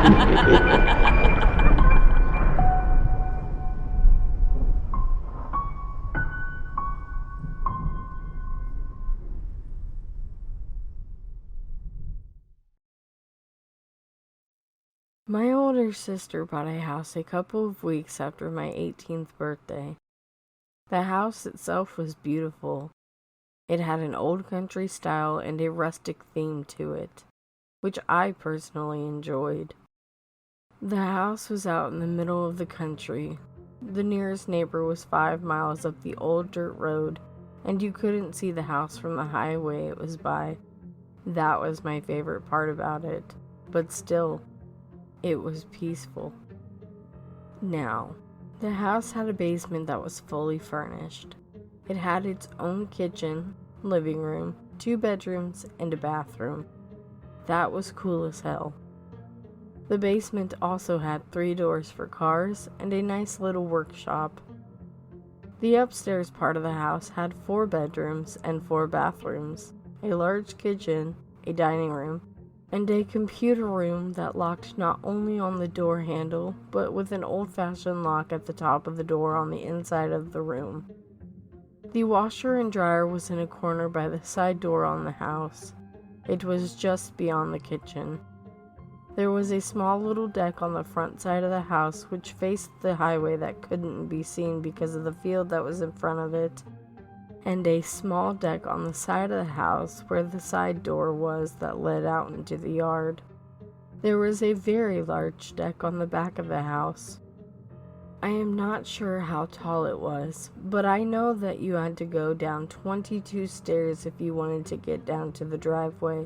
My older sister bought a house a couple of weeks after my 18th birthday. The house itself was beautiful. It had an old country style and a rustic theme to it, which I personally enjoyed. The house was out in the middle of the country. The nearest neighbor was 5 miles up the old dirt road, and you couldn't see the house from the highway it was by. That was my favorite part about it, but still, it was peaceful. Now, the house had a basement that was fully furnished. It had its own kitchen, living room, 2 bedrooms, and a bathroom. That was cool as hell. The basement also had 3 doors for cars and a nice little workshop. The upstairs part of the house had 4 bedrooms and 4 bathrooms, a large kitchen, a dining room, and a computer room that locked not only on the door handle, but with an old-fashioned lock at the top of the door on the inside of the room. The washer and dryer was in a corner by the side door on the house. It was just beyond the kitchen. There was a small little deck on the front side of the house which faced the highway that couldn't be seen because of the field that was in front of it, and a small deck on the side of the house where the side door was that led out into the yard. There was a very large deck on the back of the house. I am not sure how tall it was, but I know that you had to go down 22 stairs if you wanted to get down to the driveway.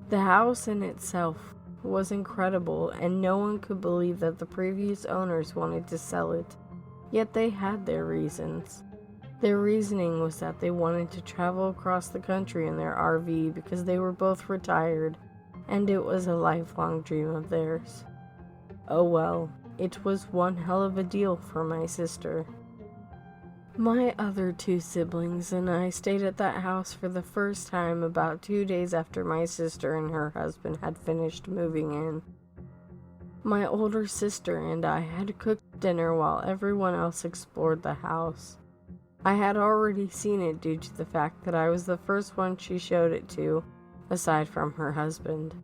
The house in itself was incredible, and no one could believe that the previous owners wanted to sell it, yet they had their reasons. Their reasoning was that they wanted to travel across the country in their RV because they were both retired, and it was a lifelong dream of theirs. Oh well, it was one hell of a deal for my sister. My other 2 siblings and I stayed at that house for the first time about 2 days after my sister and her husband had finished moving in. My older sister and I had cooked dinner while everyone else explored the house. I had already seen it due to the fact that I was the first one she showed it to, aside from her husband.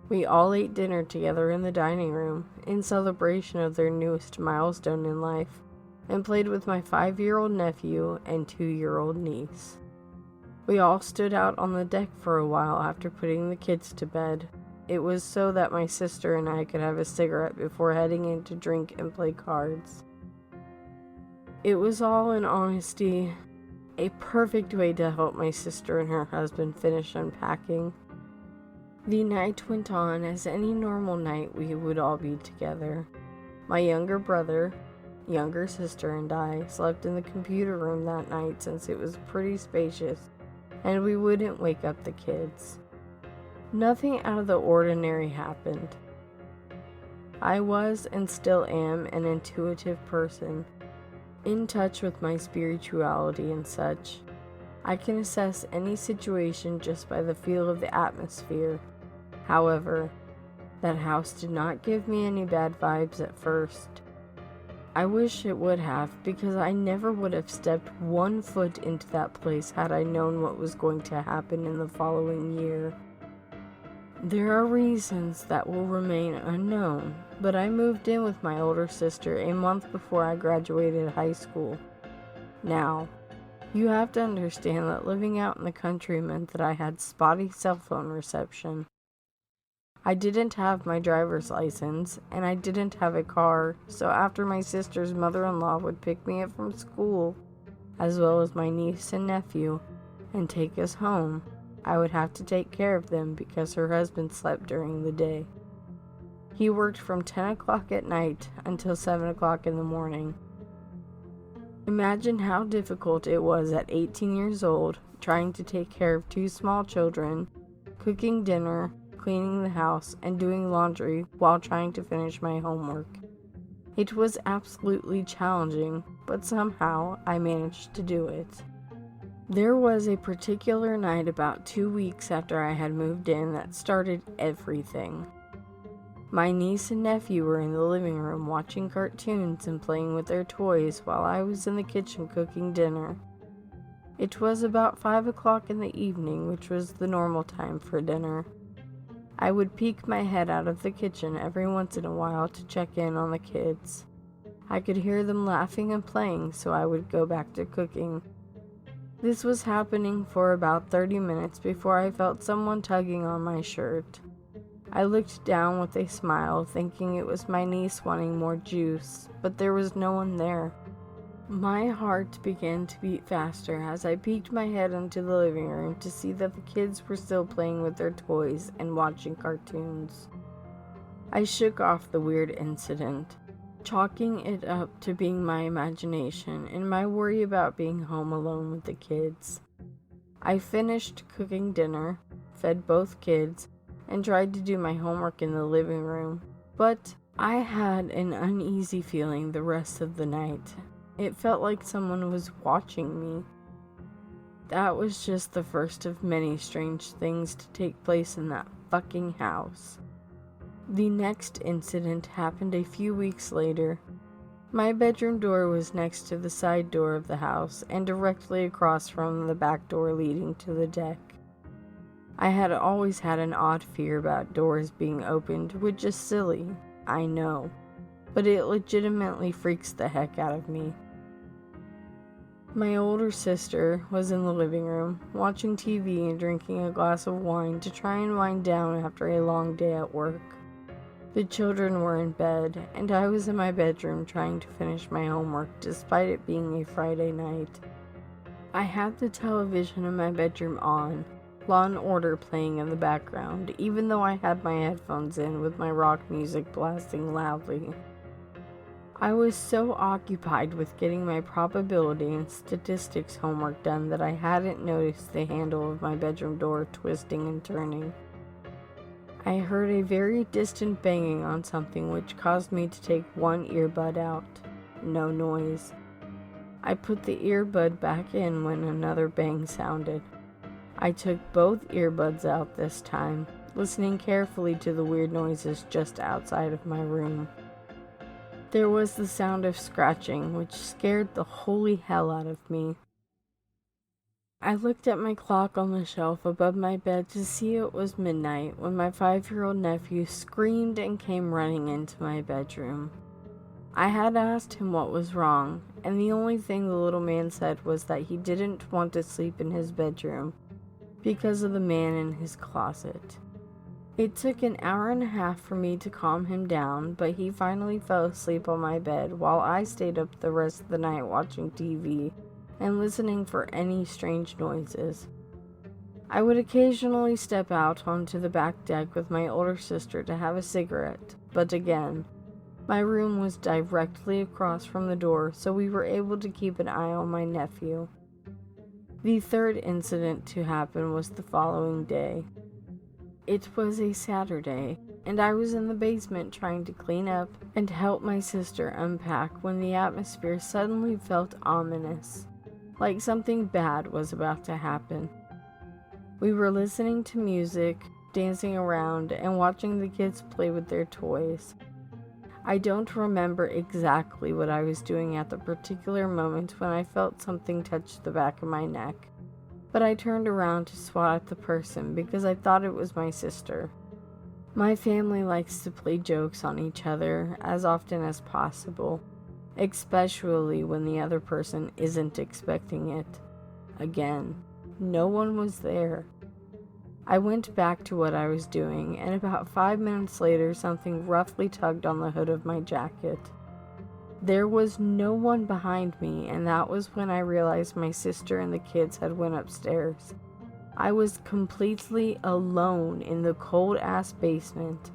We all ate dinner together in the dining room, in celebration of their newest milestone in life, and played with my 5-year-old nephew and 2-year-old niece. We all stood out on the deck for a while after putting the kids to bed. It was so that my sister and I could have a cigarette before heading in to drink and play cards. It was all, in honesty, a perfect way to help my sister and her husband finish unpacking. The night went on as any normal night we would all be together. My younger brother, younger sister, and I slept in the computer room that night since it was pretty spacious, and we wouldn't wake up the kids. Nothing out of the ordinary happened. I was and still am an intuitive person, in touch with my spirituality and such. I can assess any situation just by the feel of the atmosphere. However, that house did not give me any bad vibes at first. I wish it would have, because I never would have stepped 1 foot into that place had I known what was going to happen in the following year. There are reasons that will remain unknown, but I moved in with my older sister a month before I graduated high school. Now, you have to understand that living out in the country meant that I had spotty cell phone reception. I didn't have my driver's license, and I didn't have a car, so after my sister's mother-in-law would pick me up from school, as well as my niece and nephew, and take us home, I would have to take care of them because her husband slept during the day. He worked from 10 o'clock at night until 7 o'clock in the morning. Imagine how difficult it was at 18 years old, trying to take care of 2 small children, cooking dinner, cleaning the house, and doing laundry while trying to finish my homework. It was absolutely challenging, but somehow I managed to do it. There was a particular night about 2 weeks after I had moved in that started everything. My niece and nephew were in the living room watching cartoons and playing with their toys while I was in the kitchen cooking dinner. It was about 5 o'clock in the evening, which was the normal time for dinner. I would peek my head out of the kitchen every once in a while to check in on the kids. I could hear them laughing and playing, so I would go back to cooking. This was happening for about 30 minutes before I felt someone tugging on my shirt. I looked down with a smile, thinking it was my niece wanting more juice, but there was no one there. My heart began to beat faster as I peeked my head into the living room to see that the kids were still playing with their toys and watching cartoons. I shook off the weird incident, chalking it up to being my imagination and my worry about being home alone with the kids. I finished cooking dinner, fed both kids, and tried to do my homework in the living room, but I had an uneasy feeling the rest of the night. It felt like someone was watching me. That was just the first of many strange things to take place in that fucking house. The next incident happened a few weeks later. My bedroom door was next to the side door of the house and directly across from the back door leading to the deck. I had always had an odd fear about doors being opened, which is silly, I know, but it legitimately freaks the heck out of me. My older sister was in the living room, watching TV and drinking a glass of wine to try and wind down after a long day at work. The children were in bed, and I was in my bedroom trying to finish my homework despite it being a Friday night. I had the television in my bedroom on, Law and Order playing in the background, even though I had my headphones in with my rock music blasting loudly. I was so occupied with getting my probability and statistics homework done that I hadn't noticed the handle of my bedroom door twisting and turning. I heard a very distant banging on something which caused me to take one earbud out. No noise. I put the earbud back in when another bang sounded. I took both earbuds out this time, listening carefully to the weird noises just outside of my room. There was the sound of scratching, which scared the holy hell out of me. I looked at my clock on the shelf above my bed to see it was midnight when my 5-year-old nephew screamed and came running into my bedroom. I had asked him what was wrong, and the only thing the little man said was that he didn't want to sleep in his bedroom because of the man in his closet. It took an hour and a half for me to calm him down, but he finally fell asleep on my bed while I stayed up the rest of the night watching TV and listening for any strange noises. I would occasionally step out onto the back deck with my older sister to have a cigarette, but again, my room was directly across from the door, so we were able to keep an eye on my nephew. The third incident to happen was the following day. It was a Saturday, and I was in the basement trying to clean up and help my sister unpack when the atmosphere suddenly felt ominous, like something bad was about to happen. We were listening to music, dancing around, and watching the kids play with their toys. I don't remember exactly what I was doing at the particular moment when I felt something touch the back of my neck, but I turned around to swat at the person because I thought it was my sister. My family likes to play jokes on each other as often as possible, especially when the other person isn't expecting it. Again, no one was there. I went back to what I was doing, and about 5 minutes later, something roughly tugged on the hood of my jacket. There was no one behind me, and that was when I realized my sister and the kids had went upstairs. I was completely alone in the cold-ass basement.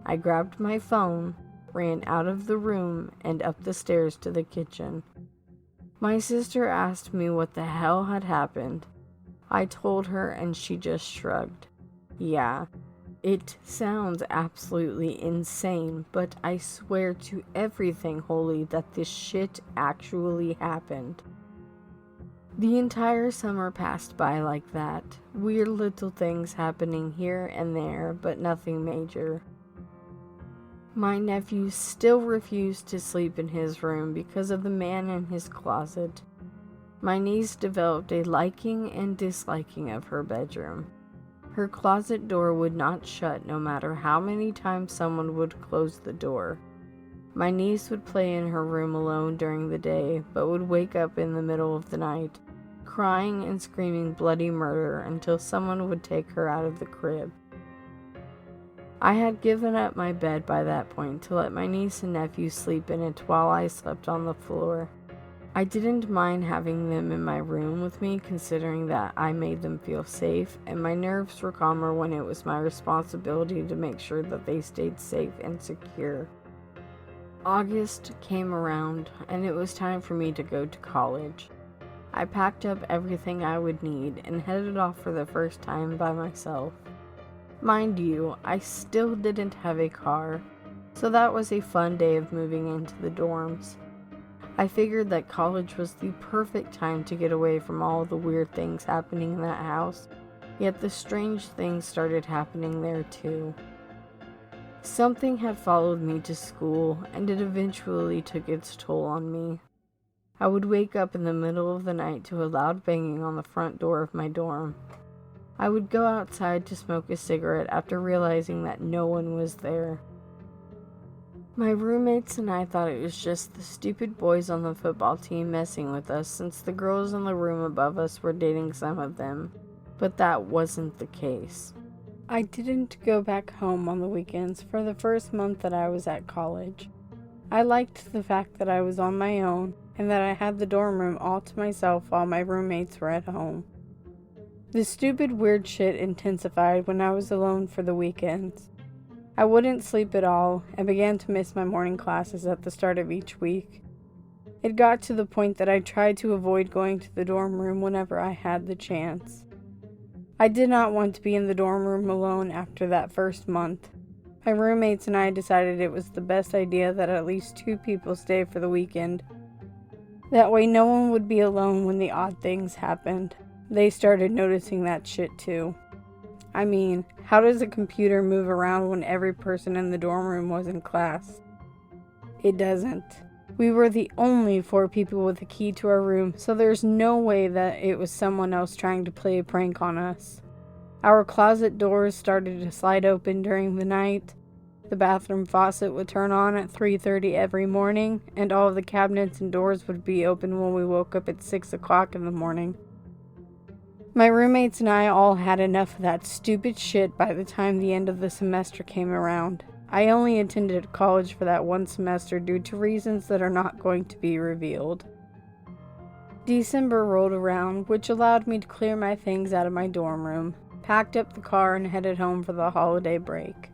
I grabbed my phone, ran out of the room, and up the stairs to the kitchen. My sister asked me what the hell had happened. I told her and she just shrugged. Yeah, it sounds absolutely insane, but I swear to everything holy that this shit actually happened. The entire summer passed by like that, weird little things happening here and there, but nothing major. My nephew still refused to sleep in his room because of the man in his closet. My niece developed a liking and disliking of her bedroom. Her closet door would not shut no matter how many times someone would close the door. My niece would play in her room alone during the day, but would wake up in the middle of the night, crying and screaming bloody murder until someone would take her out of the crib. I had given up my bed by that point to let my niece and nephew sleep in it while I slept on the floor. I didn't mind having them in my room with me, considering that I made them feel safe, and my nerves were calmer when it was my responsibility to make sure that they stayed safe and secure. August came around, and it was time for me to go to college. I packed up everything I would need and headed off for the first time by myself. Mind you, I still didn't have a car, so that was a fun day of moving into the dorms. I figured that college was the perfect time to get away from all the weird things happening in that house, yet the strange things started happening there too. Something had followed me to school, and it eventually took its toll on me. I would wake up in the middle of the night to a loud banging on the front door of my dorm. I would go outside to smoke a cigarette after realizing that no one was there. My roommates and I thought it was just the stupid boys on the football team messing with us, since the girls in the room above us were dating some of them, but that wasn't the case. I didn't go back home on the weekends for the first month that I was at college. I liked the fact that I was on my own and that I had the dorm room all to myself while my roommates were at home. The stupid weird shit intensified when I was alone for the weekends. I wouldn't sleep at all and began to miss my morning classes at the start of each week. It got to the point that I tried to avoid going to the dorm room whenever I had the chance. I did not want to be in the dorm room alone after that first month. My roommates and I decided it was the best idea that at least 2 people stay for the weekend. That way no one would be alone when the odd things happened. They started noticing that shit too. I mean, how does a computer move around when every person in the dorm room was in class? It doesn't. We were the only 4 people with a key to our room, so there's no way that it was someone else trying to play a prank on us. Our closet doors started to slide open during the night. The bathroom faucet would turn on at 3:30 every morning, and all of the cabinets and doors would be open when we woke up at 6 o'clock in the morning. My roommates and I all had enough of that stupid shit by the time the end of the semester came around. I only attended college for that one semester due to reasons that are not going to be revealed. December rolled around, which allowed me to clear my things out of my dorm room, packed up the car, and headed home for the holiday break.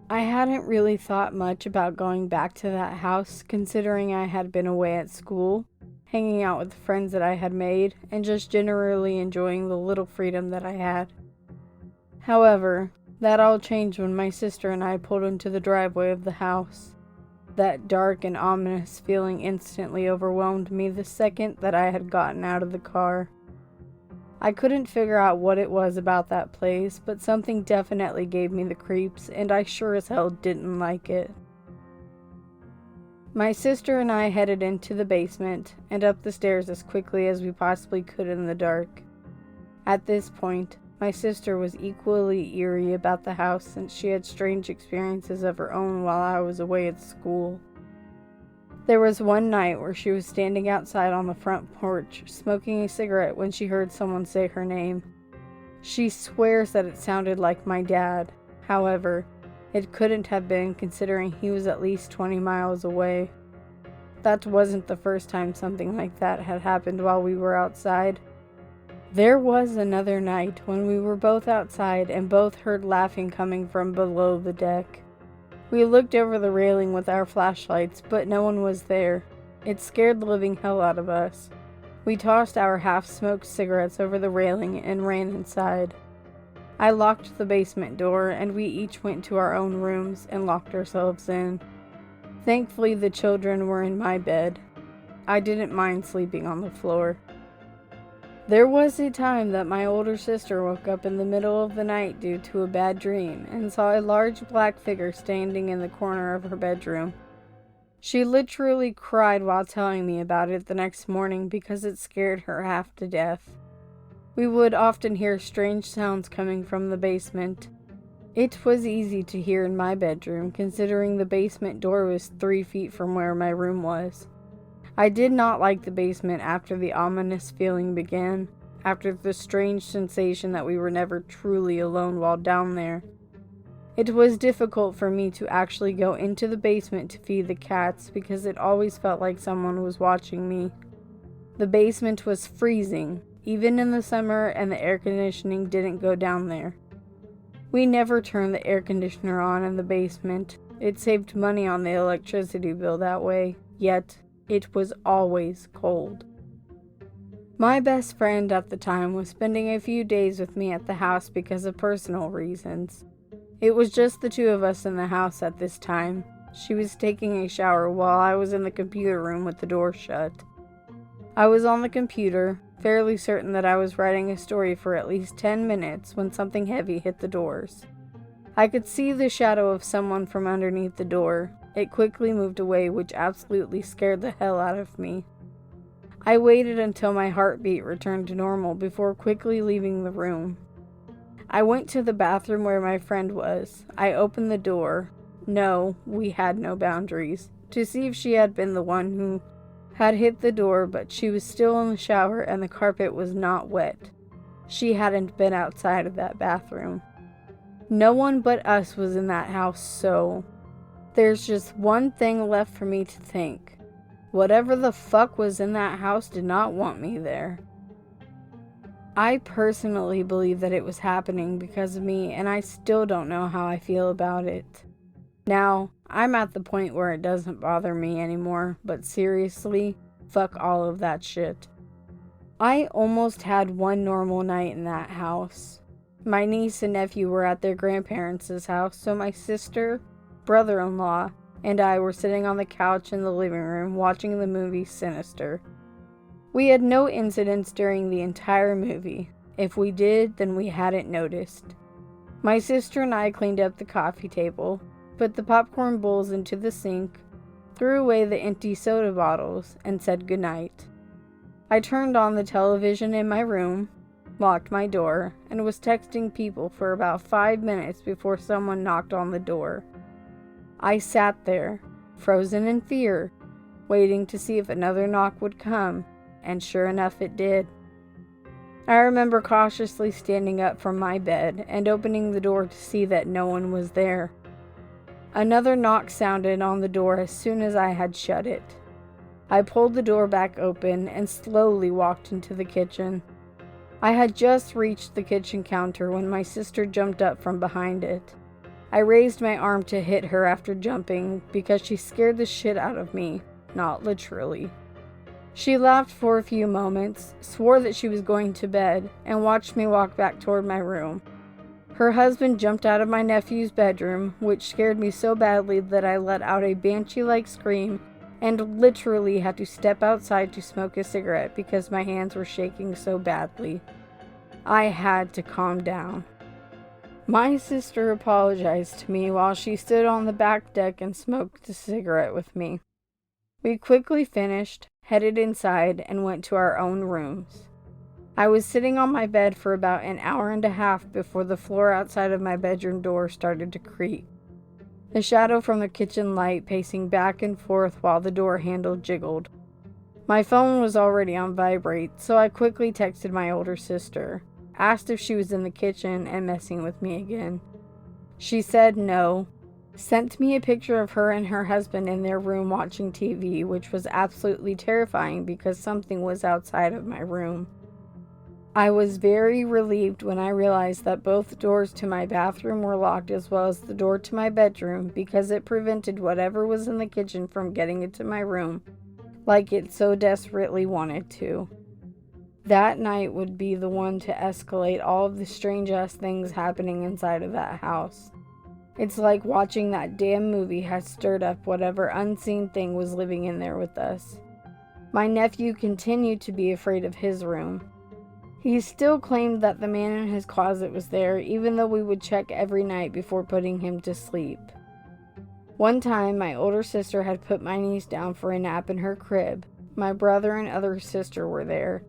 I hadn't really thought much about going back to that house, considering I had been away at school, hanging out with the friends that I had made, and just generally enjoying the little freedom that I had. However, that all changed when my sister and I pulled into the driveway of the house. That dark and ominous feeling instantly overwhelmed me the second that I had gotten out of the car. I couldn't figure out what it was about that place, but something definitely gave me the creeps, and I sure as hell didn't like it. My sister and I headed into the basement and up the stairs as quickly as we possibly could in the dark. At this point, my sister was equally eerie about the house since she had strange experiences of her own while I was away at school. There was one night where she was standing outside on the front porch, smoking a cigarette when she heard someone say her name. She swears that it sounded like my dad. However, it couldn't have been, considering he was at least 20 miles away. That wasn't the first time something like that had happened while we were outside. There was another night when we were both outside and both heard laughing coming from below the deck. We looked over the railing with our flashlights, but no one was there. It scared the living hell out of us. We tossed our half-smoked cigarettes over the railing and ran inside. I locked the basement door, and we each went to our own rooms and locked ourselves in. Thankfully, the children were in my bed. I didn't mind sleeping on the floor. There was a time that my older sister woke up in the middle of the night due to a bad dream and saw a large black figure standing in the corner of her bedroom. She literally cried while telling me about it the next morning because it scared her half to death. We would often hear strange sounds coming from the basement. It was easy to hear in my bedroom, considering the basement door was 3 feet from where my room was. I did not like the basement after the ominous feeling began, after the strange sensation that we were never truly alone while down there. It was difficult for me to actually go into the basement to feed the cats because it always felt like someone was watching me. The basement was freezing, even in the summer, and the air conditioning didn't go down there. We never turned the air conditioner on in the basement. It saved money on the electricity bill that way, yet it was always cold. My best friend at the time was spending a few days with me at the house because of personal reasons. It was just the two of us in the house at this time. She was taking a shower while I was in the computer room with the door shut. I was on the computer, fairly certain that I was writing a story for at least 10 minutes when something heavy hit the doors. I could see the shadow of someone from underneath the door. It quickly moved away, which absolutely scared the hell out of me. I waited until my heartbeat returned to normal before quickly leaving the room. I went to the bathroom where my friend was. I opened the door. No, we had no boundaries. To see if she had been the one who had hit the door, but she was still in the shower and the carpet was not wet. She hadn't been outside of that bathroom. No one but us was in that house, so there's just one thing left for me to think. Whatever the fuck was in that house did not want me there. I personally believe that it was happening because of me, and I still don't know how I feel about it. Now, I'm at the point where it doesn't bother me anymore, but seriously, fuck all of that shit. I almost had one normal night in that house. My niece and nephew were at their grandparents' house, so my sister, brother-in-law, and I were sitting on the couch in the living room watching the movie Sinister. We had no incidents during the entire movie. If we did, then we hadn't noticed. My sister and I cleaned up the coffee table, put the popcorn bowls into the sink, threw away the empty soda bottles, and said goodnight. I turned on the television in my room, locked my door, and was texting people for about 5 minutes before someone knocked on the door. I sat there, frozen in fear, waiting to see if another knock would come, and sure enough it did. I remember cautiously standing up from my bed and opening the door to see that no one was there. Another knock sounded on the door as soon as I had shut it. I pulled the door back open and slowly walked into the kitchen. I had just reached the kitchen counter when my sister jumped up from behind it. I raised my arm to hit her after jumping because she scared the shit out of me, not literally. She laughed for a few moments, swore that she was going to bed, and watched me walk back toward my room. Her husband jumped out of my nephew's bedroom, which scared me so badly that I let out a banshee-like scream and literally had to step outside to smoke a cigarette because my hands were shaking so badly. I had to calm down. My sister apologized to me while she stood on the back deck and smoked a cigarette with me. We quickly finished, headed inside, and went to our own rooms. I was sitting on my bed for about an hour and a half before the floor outside of my bedroom door started to creak. The shadow from the kitchen light pacing back and forth while the door handle jiggled. My phone was already on vibrate, so I quickly texted my older sister, asked if she was in the kitchen and messing with me again. She said no, sent me a picture of her and her husband in their room watching TV, which was absolutely terrifying because something was outside of my room. I was very relieved when I realized that both doors to my bathroom were locked as well as the door to my bedroom because it prevented whatever was in the kitchen from getting into my room, like it so desperately wanted to. That night would be the one to escalate all of the strange-ass things happening inside of that house. It's like watching that damn movie had stirred up whatever unseen thing was living in there with us. My nephew continued to be afraid of his room. He still claimed that the man in his closet was there, even though we would check every night before putting him to sleep. One time, my older sister had put my niece down for a nap in her crib. My brother and other sister were there.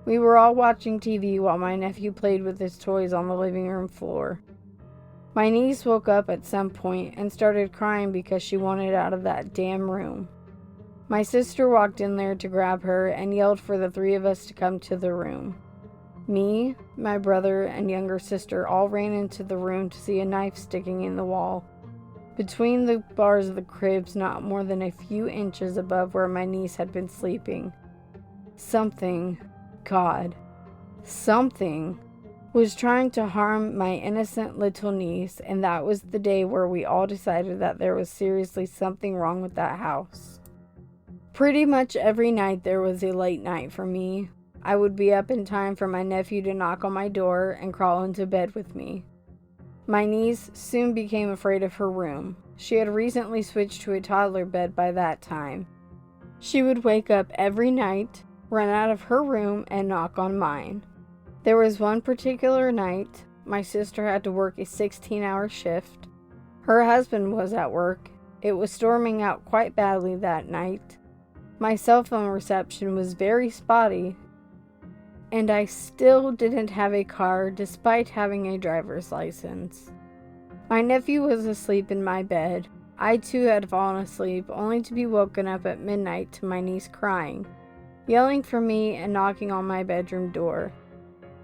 We were all watching TV while my nephew played with his toys on the living room floor. My niece woke up at some point and started crying because she wanted out of that damn room. My sister walked in there to grab her and yelled for the three of us to come to the room. Me, my brother, and younger sister all ran into the room to see a knife sticking in the wall, between the bars of the cribs, not more than a few inches above where my niece had been sleeping. Something was trying to harm my innocent little niece, and that was the day where we all decided that there was seriously something wrong with that house. Pretty much every night there was a late night for me. I would be up in time for my nephew to knock on my door and crawl into bed with me. My niece soon became afraid of her room. She had recently switched to a toddler bed by that time. She would wake up every night, run out of her room, and knock on mine. There was one particular night, my sister had to work a 16-hour shift. Her husband was at work. It was storming out quite badly that night. My cell phone reception was very spotty, and I still didn't have a car despite having a driver's license. My nephew was asleep in my bed. I too had fallen asleep, only to be woken up at midnight to my niece crying, yelling for me and knocking on my bedroom door.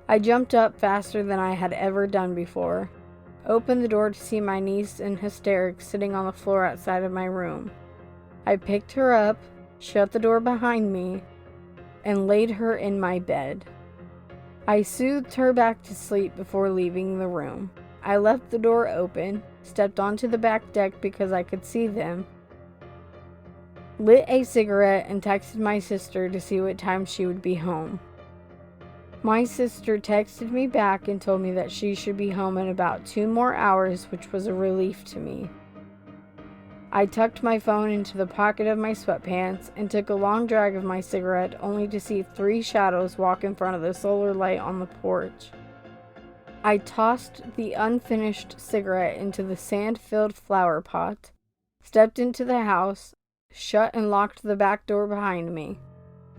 I jumped up faster than I had ever done before, opened the door to see my niece in hysterics sitting on the floor outside of my room. I picked her up, shut the door behind me, and laid her in my bed. I soothed her back to sleep before leaving the room. I left the door open, stepped onto the back deck because I could see them, lit a cigarette, and texted my sister to see what time she would be home. My sister texted me back and told me that she should be home in about 2 more hours, which was a relief to me. I tucked my phone into the pocket of my sweatpants and took a long drag of my cigarette, only to see 3 shadows walk in front of the solar light on the porch. I tossed the unfinished cigarette into the sand-filled flower pot, stepped into the house, shut and locked the back door behind me.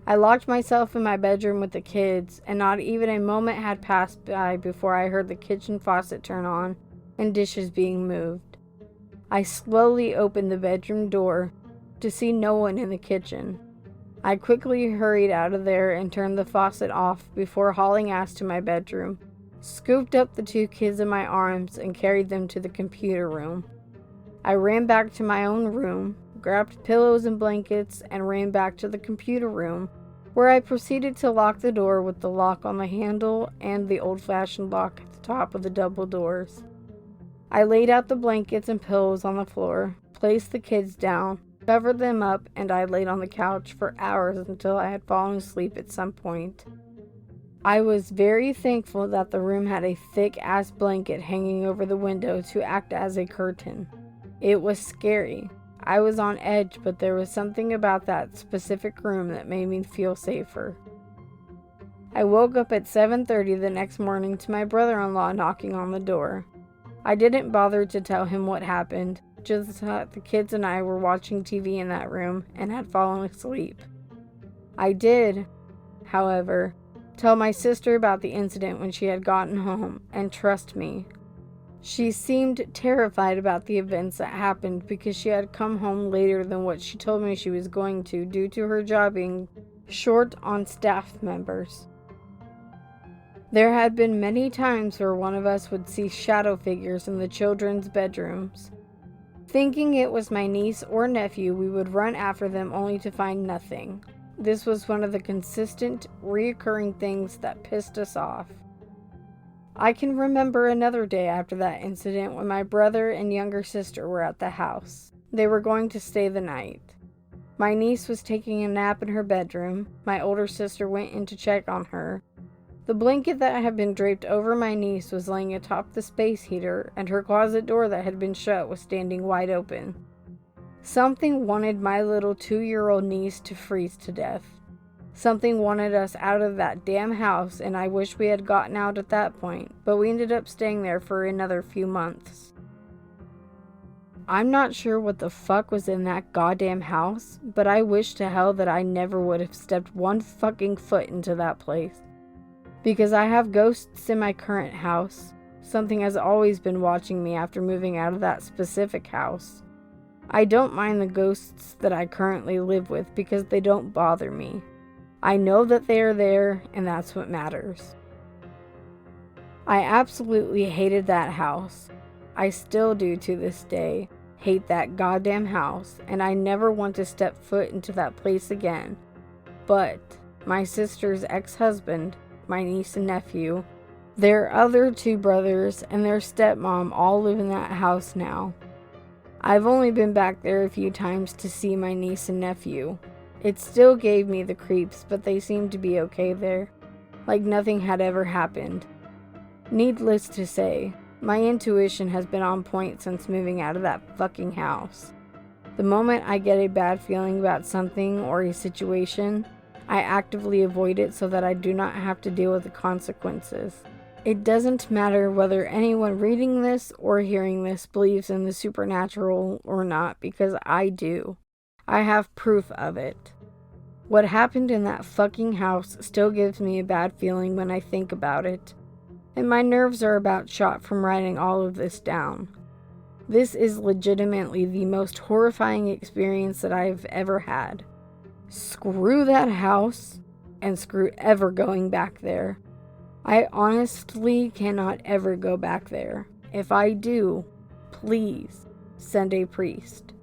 I locked myself in my bedroom with the kids, and not even a moment had passed by before I heard the kitchen faucet turn on and dishes being moved. I slowly opened the bedroom door to see no one in the kitchen. I quickly hurried out of there and turned the faucet off before hauling ass to my bedroom, scooped up the 2 kids in my arms, and carried them to the computer room. I ran back to my own room, grabbed pillows and blankets, and ran back to the computer room, where I proceeded to lock the door with the lock on the handle and the old-fashioned lock at the top of the double doors. I laid out the blankets and pillows on the floor, placed the kids down, covered them up, and I laid on the couch for hours until I had fallen asleep at some point. I was very thankful that the room had a thick-ass blanket hanging over the window to act as a curtain. It was scary. I was on edge, but there was something about that specific room that made me feel safer. I woke up at 7:30 the next morning to my brother-in-law knocking on the door. I didn't bother to tell him what happened, just that the kids and I were watching TV in that room and had fallen asleep. I did, however, tell my sister about the incident when she had gotten home, and trust me, she seemed terrified about the events that happened because she had come home later than what she told me she was going to due to her job being short on staff members. There had been many times where one of us would see shadow figures in the children's bedrooms. Thinking it was my niece or nephew, we would run after them only to find nothing. This was one of the consistent, reoccurring things that pissed us off. I can remember another day after that incident when my brother and younger sister were at the house. They were going to stay the night. My niece was taking a nap in her bedroom. My older sister went in to check on her. The blanket that had been draped over my niece was laying atop the space heater, and her closet door that had been shut was standing wide open. Something wanted my little 2-year-old niece to freeze to death. Something wanted us out of that damn house, and I wish we had gotten out at that point, but we ended up staying there for another few months. I'm not sure what the fuck was in that goddamn house, but I wish to hell that I never would have stepped one fucking foot into that place. Because I have ghosts in my current house. Something has always been watching me after moving out of that specific house. I don't mind the ghosts that I currently live with because they don't bother me. I know that they are there, and that's what matters. I absolutely hated that house. I still do to this day. Hate that goddamn house, and I never want to step foot into that place again. But my sister's ex-husband, my niece and nephew, their other 2 brothers, and their stepmom all live in that house now. I've only been back there a few times to see my niece and nephew. It still gave me the creeps, but they seemed to be okay there, like nothing had ever happened. Needless to say, my intuition has been on point since moving out of that fucking house. The moment I get a bad feeling about something or a situation, I actively avoid it so that I do not have to deal with the consequences. It doesn't matter whether anyone reading this or hearing this believes in the supernatural or not, because I do. I have proof of it. What happened in that fucking house still gives me a bad feeling when I think about it. And my nerves are about shot from writing all of this down. This is legitimately the most horrifying experience that I've ever had. Screw that house, and screw ever going back there. I honestly cannot ever go back there. If I do, please send a priest.